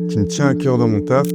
qui me tient à cœur dans mon taf,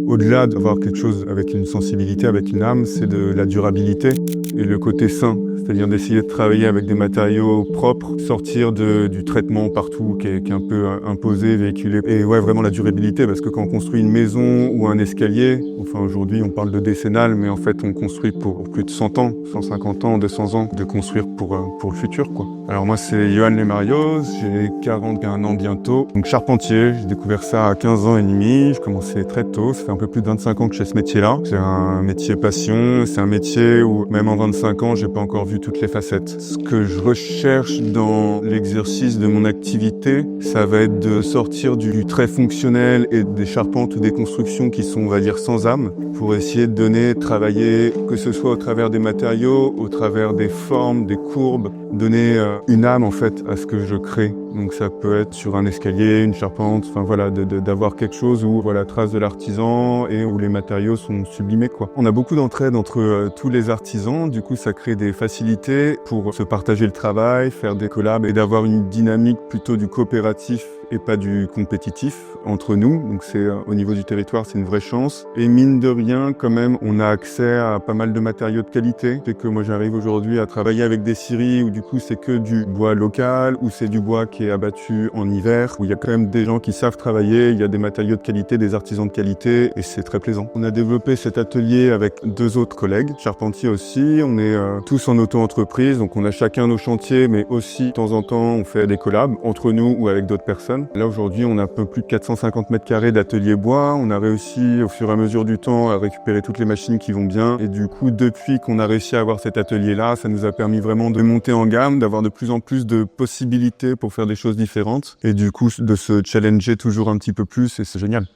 au-delà d'avoir quelque chose avec une sensibilité, avec une âme, c'est de la durabilité et le côté sain. C'est-à-dire d'essayer de travailler avec des matériaux propres, sortir du traitement partout qui est un peu imposé, véhiculé. Et ouais, vraiment la durabilité, parce que quand on construit une maison ou un escalier, enfin aujourd'hui on parle de décennal, mais en fait on construit pour plus de 100 ans, 150 ans, 200 ans, de construire pour le futur, quoi. Alors moi c'est Yohan Lemarios, j'ai 41 ans bientôt, donc charpentier. J'ai découvert ça à 15 ans et demi, je commençais très tôt, ça fait un peu plus de 25 ans que je fais ce métier-là. C'est un métier passion, c'est un métier où même en 25 ans j'ai pas encore vu toutes les facettes. Ce que je recherche dans l'exercice de mon activité, ça va être de sortir du très fonctionnel et des charpentes ou des constructions qui sont, on va dire, sans âme, pour essayer de donner, travailler, que ce soit au travers des matériaux, au travers des formes, des courbes, donner une âme en fait à ce que je crée. Donc ça peut être sur un escalier, une charpente, enfin voilà, d'avoir quelque chose où voilà, trace de l'artisan et où les matériaux sont sublimés, quoi. On a beaucoup d'entraide entre tous les artisans, du coup ça crée des facilités pour se partager le travail, faire des collabs et d'avoir une dynamique plutôt du coopératif et pas du compétitif entre nous. Donc c'est au niveau du territoire, c'est une vraie chance. Et mine de rien, quand même, on a accès à pas mal de matériaux de qualité. C'est que moi j'arrive aujourd'hui à travailler avec des scieries où du coup c'est que du bois local, ou c'est du bois qui est abattu en hiver, où il y a quand même des gens qui savent travailler, il y a des matériaux de qualité, des artisans de qualité, et c'est très plaisant. On a développé cet atelier avec 2 autres collègues, charpentiers aussi. On est tous en auto-entreprise, donc on a chacun nos chantiers, mais aussi de temps en temps on fait des collabs entre nous ou avec d'autres personnes. Là aujourd'hui on a un peu plus de 450 mètres carrés d'atelier bois. On a réussi au fur et à mesure du temps à récupérer toutes les machines qui vont bien, et du coup depuis qu'on a réussi à avoir cet atelier là, ça nous a permis vraiment de monter en gamme, d'avoir de plus en plus de possibilités pour faire des choses différentes, et du coup de se challenger toujours un petit peu plus, et c'est génial.